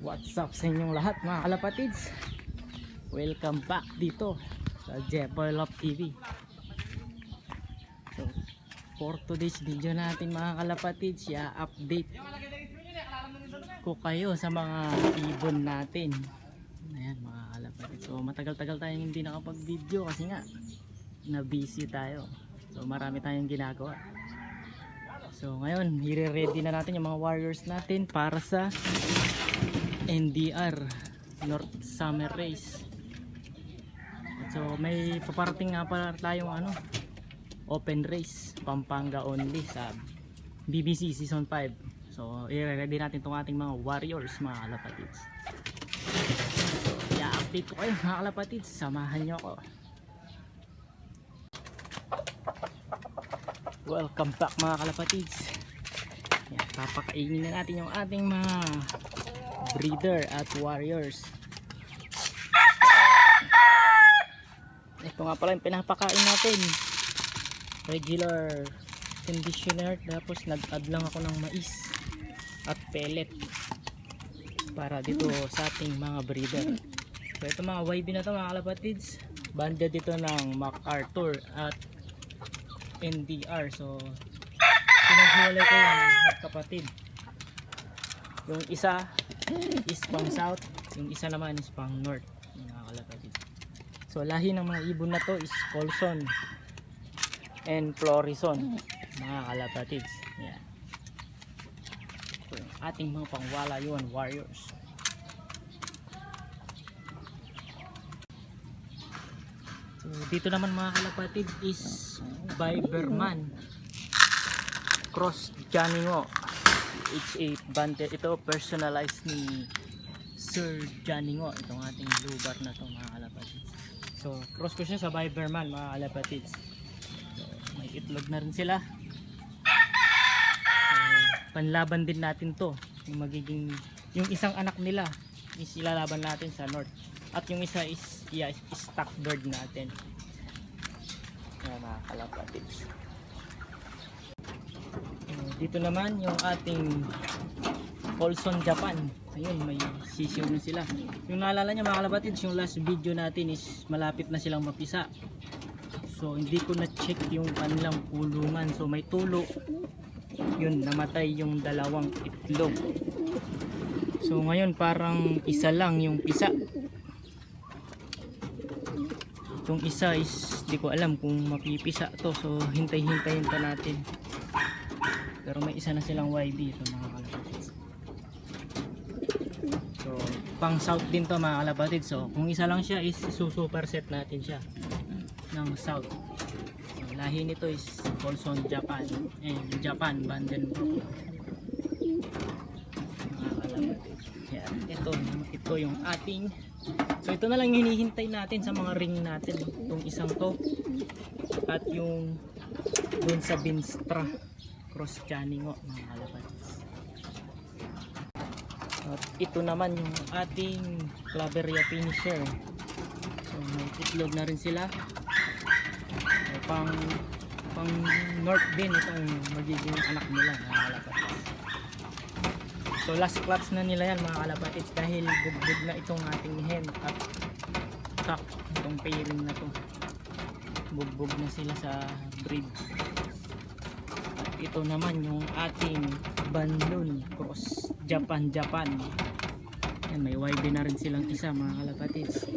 What's up sa inyong lahat mga kalapatids? Welcome back dito sa Jeboy Love TV. So, for today's video natin mga kalapatids, update ko kayo sa mga ibon natin. Ayan mga kalapatids. So matagal-tagal tayong hindi nakapag-video kasi nga na busy tayo. So marami tayong ginagawa. So ngayon, i-ready na natin yung mga warriors natin para sa NDR North Summer Race. So may paparating nga pala tayong open race Pampanga only sa BBC Season 5. So i-ready natin itong ating mga warriors mga kalapatids. So i-update ko kayo mga kalapatids, samahan nyo ako. Welcome back mga kalapatids. Yan, papakainin na natin yung ating mga breeder at warriors. Ito nga pala yung pinapakain natin, regular conditioner, tapos nag-add lang ako ng mais at pellet para dito sa ating mga breeder. So ito mga YB na to mga kalapatids, banded dito ng MacArthur at NDR. So pinaghiwalay ko yung magkapatid. Yung isa is pang south, yung isa naman is pang north mga kalapatids. So lahi ng mga ibon na to is Colson and Florison mga kalapatids. Yan. So yung ating mga pangwalayuan warriors. So dito naman mga kalapatid is Biberman Cross Janingo H8 banded. Ito personalized ni Sir Janingo, itong ating blue bar na to mga kalapatids. So cross ko siya sa Biberman mga kalapatids. So, may itlog na rin sila. So, panlaban din natin to, yung magiging yung isang anak nila is ilalaban natin sa north at yung isa is stock bird natin. Yan mga kalapatids. Dito naman yung ating Colson Japan. Ayun, may sisiw na sila. Yung naalala nyo mga kalapatids, yung last video natin is malapit na silang mapisa. So hindi ko na check yung kanilang kulungan. So may tulo. Yun, namatay yung dalawang itlog. So ngayon parang isa lang yung pisa. Yung isa is di ko alam kung mapipisa to. So hintay-hintayin pa natin. Pero may isa na silang YB ito mga kalapatids. So pang south din to mga kalapatids. So kung isa lang siya is superset natin siya ng south. So, lahi nito is Colson Japan and Japan Banden Brook mga kalapatids. Yan, ito yung ating. So ito na lang hinihintay natin sa mga ring natin, itong isang to at yung dun sa Binstra Cross Janingo mga kalapatids. At ito naman yung ating Claveria finisher. So may itlog na rin sila. So, pang north din itong magiging anak nila mga kalapatids. So last clutch na nila yan mga kalapatids dahil bugbog na itong ating hen at cock, itong pairing na to. Bugbog na sila sa breed. Ito naman yung ating Banlun Cross Japan. Yan, may YB na rin silang isa mga kalapatids.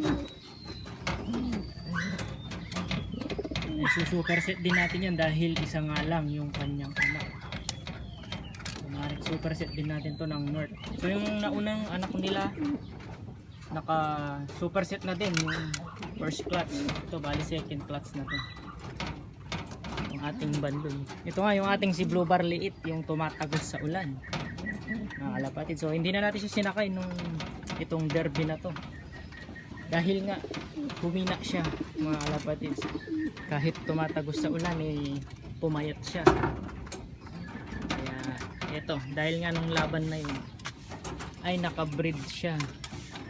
Super set din natin yan dahil isa nga lang yung kanyang anak. So, super set din natin to ng north. So yung naunang anak nila naka super set na din yung first clutch. Ito bali second clutch na to. Ating Banlun. Ito nga yung ating si Blue Bar liit, yung tumatagos sa ulan mga kalapatids. So hindi na natin siya sinakay nung itong derby na to dahil nga humina siya mga kalapatids. Kahit tumatagos sa ulan pumayat siya. Kaya ito, dahil nga nung laban na yun ay nakabreed siya,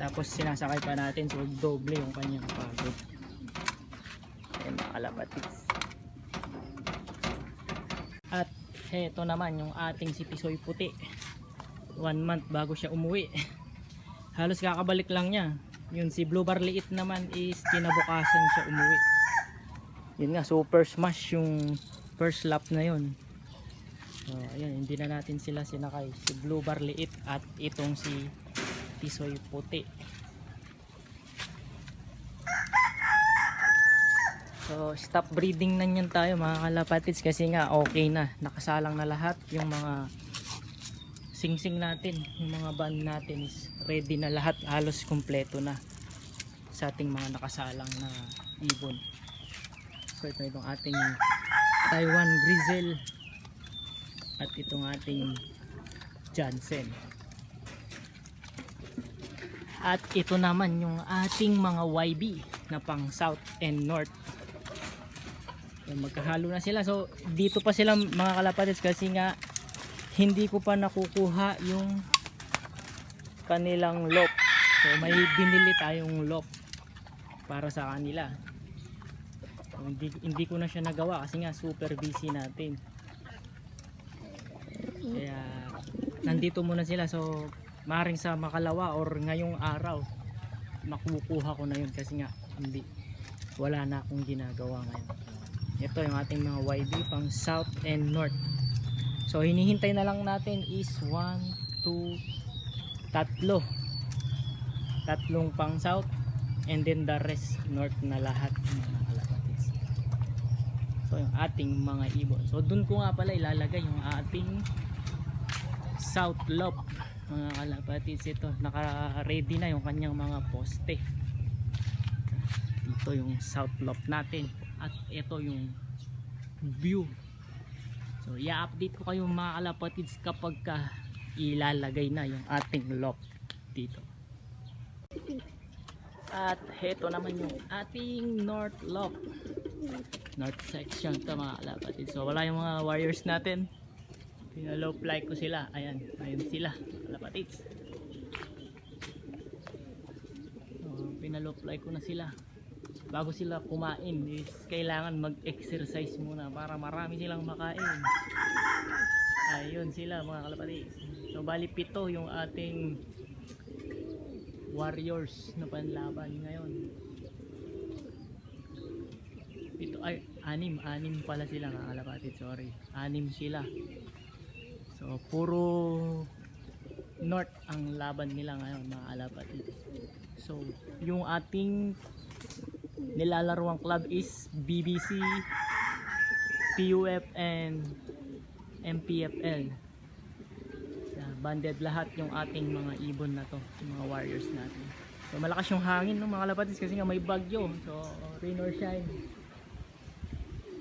tapos sinasakay pa natin, so doble yung kanyang pagod. Ayan mga kalapatids. At heto naman yung ating si Pisoy Puti. 1 month bago siya umuwi. Halos kakabalik lang niya. Yun si Blue Bar liit naman is kinabukasan siya umuwi. Yun nga, super smash yung first lap na yun. So ayan, hindi na natin sila sinakay. Si Blue Bar liit at itong si Tisoy puti. So stop breeding na yan tayo mga kalapatids, kasi nga okay na. Nakasalang na lahat yung mga singsing natin, yung mga band natin is ready na lahat, halos kompleto na sa ating mga nakasalang na ibon. So ito itong ating Taiwan Grizzle at itong ating Jansen. At ito naman yung ating mga YB na pang South and North. So, magkahalo na sila. So dito pa sila mga kalapatids, kasi nga hindi ko pa nakukuha yung kanilang lock. So may binili tayong lock para sa kanila. So, hindi ko na siya nagawa kasi nga super busy natin. Kaya nandito muna sila. So maring sa makalawa or ngayong araw makukuha ko na yun, kasi nga wala na akong ginagawa ngayon. Ito yung ating mga YB pang South and North. So hinihintay na lang natin is 1, 2, tatlong pang South, and then the rest North na lahat mga kalapatids. So yung ating mga ibon. So dun ko nga pala ilalagay yung ating South Loop mga kalapatids. Ito naka ready na yung kanyang mga poste. Ito yung South Loop natin at ito yung view. So i-update ko kayo mga kalapatids kapag ilalagay na yung ating lock dito. At heto naman yung ating North lock, North section to mga kalapatids. So wala yung mga warriors natin, pinalow fly ko sila. Ayan sila kalapatids. So pinalow fly ko na sila. Bago sila kumain is kailangan mag-exercise muna para marami silang makain. Ayun sila mga kalapatids. So bali 7 yung ating warriors na panlaban ngayon. Ito ay 6 pala sila mga kalapatids, sorry. 6 sila. So puro North ang laban nila ngayon mga kalapatids. So yung ating nilalaruang club is BBC, PUF and MPFL. Banded lahat yung ating mga ibon na to, yung mga warriors natin. So malakas yung hangin ng mga kalapatids kasi nga may bagyo. So rain or shine,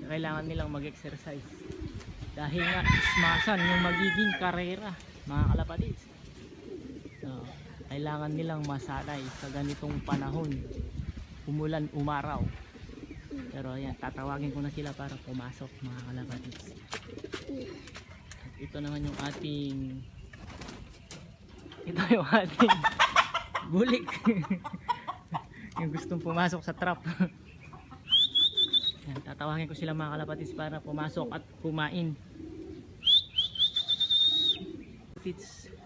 kailangan nilang mag-exercise dahil nga ismasan yung magiging karera mga kalapatids. So kailangan nilang masanay sa ganitong panahon, umulan, umaraw. Pero ayan, tatawagin ko na sila para pumasok mga kalapatids. At ito naman yung ating bulik. Yung gustong pumasok sa trap. Ayan, tatawagin ko sila mga kalapatids para pumasok at kumain.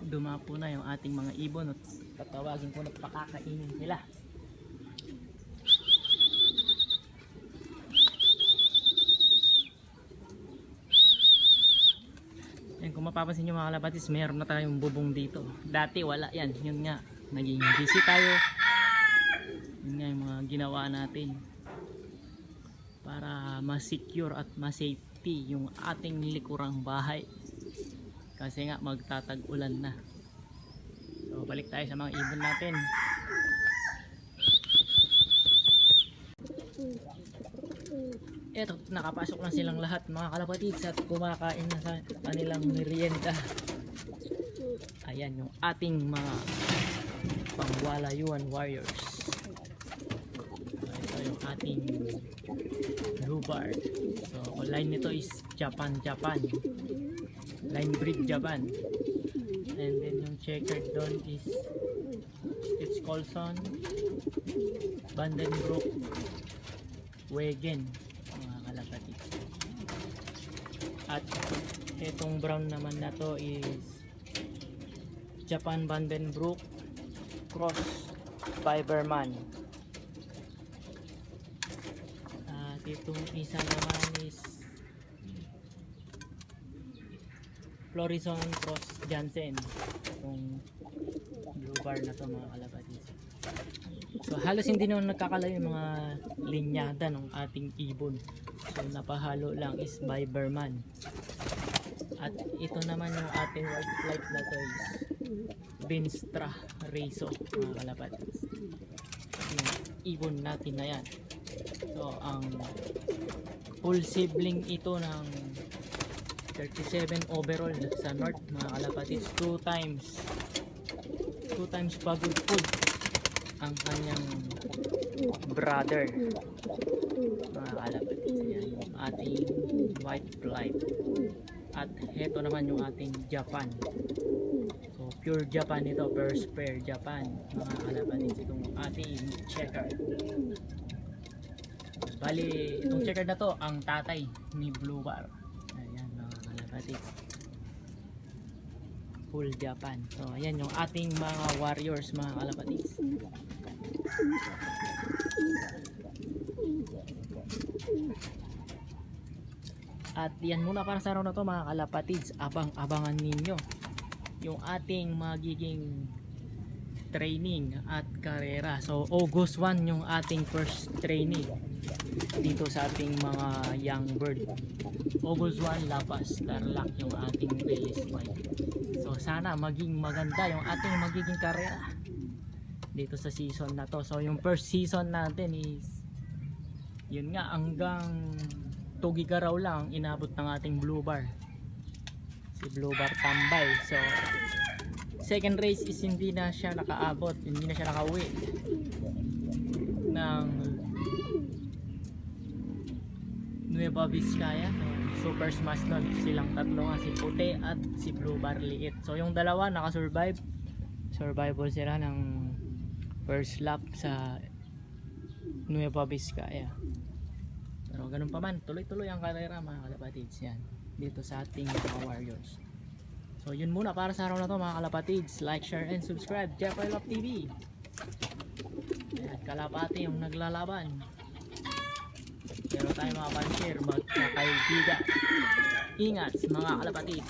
Dumapo na yung ating mga ibon at tatawagin ko na pakakainin sila. Kung mapapansin nyo mga kalapatids, meron na tayong bubong dito. Dati wala yan. Yun nga, naging busy tayo. Yun nga yung mga ginawa natin para ma-secure at ma-safety yung ating likurang bahay. Kasi nga magtatag-ulan na. So balik tayo sa mga ibon natin. Eto, nakapasok na silang lahat mga kalapatids at kumakain na sa kanilang merienda. Ayan yung ating mga pangwalayuan warriors. Ito yung ating Blue Bar. So line nito is Japan, line breed Japan. And then yung checkered doon is Stitch Colson, Vandenbroek, Wegen mga kalapatids. At itong brown naman na to is Japan Vandenbroek Cross Fiberman. At itong isa naman is Florison Cross Jansen. Itong blue bar na to mga kalapatids. So halos hindi naman nagkakalayo yung mga linyada ng ating ibon. So napahalo lang is Fiberman. At ito naman yung ating white flight na to is Vinstra Rezo mga kalapatids. Yung ibon natin na yan. So ang full sibling ito ng 37 overall sa north mga kalapatids. 2 times pagod food ang kanyang brother mga kalapatids. Yan yung ating white flight. At heto naman yung ating Japan. So pure Japan ito, first pair Japan mga kalapatids. Itong ating checker. Bali itong checker na to ang tatay ni Blue Bar. Ayan mga kalapatids, full Japan. So ayan yung ating mga warriors mga kalapatids. At yan muna para sa araw na to mga kalapatids. Abang-abangan ninyo yung ating magiging training at karera. So August 1 yung ating first training dito sa ating mga young bird. August 1 Lapas Tarlac yung ating release point. So sana maging maganda yung ating magiging karera dito sa season na to. So yung first season natin is yun nga, hanggang Tugigaraw lang inabot ng ating Blue Bar, si Blue Bar tambay. So second race is hindi na siya nakaabot, hindi na siya nakauwi ng Nueva Vizcaya. Super smash nun, silang tatlo nga, si Puti at si Blue Bar liit. So yung dalawa nakasurvive, survival sila ng first lap sa Nueva Vizcaya. Pero ganun pa man, tuloy-tuloy ang karera mga kalapatids yan dito sa ating mga warriors. So yun muna para sa araw na to mga kalapatids. Like, share, and subscribe. Jeffrey Love TV. At kalapati yung naglalaban. Pero tayo mga panshare, magkakaibigan. Ingat mga kalapatids.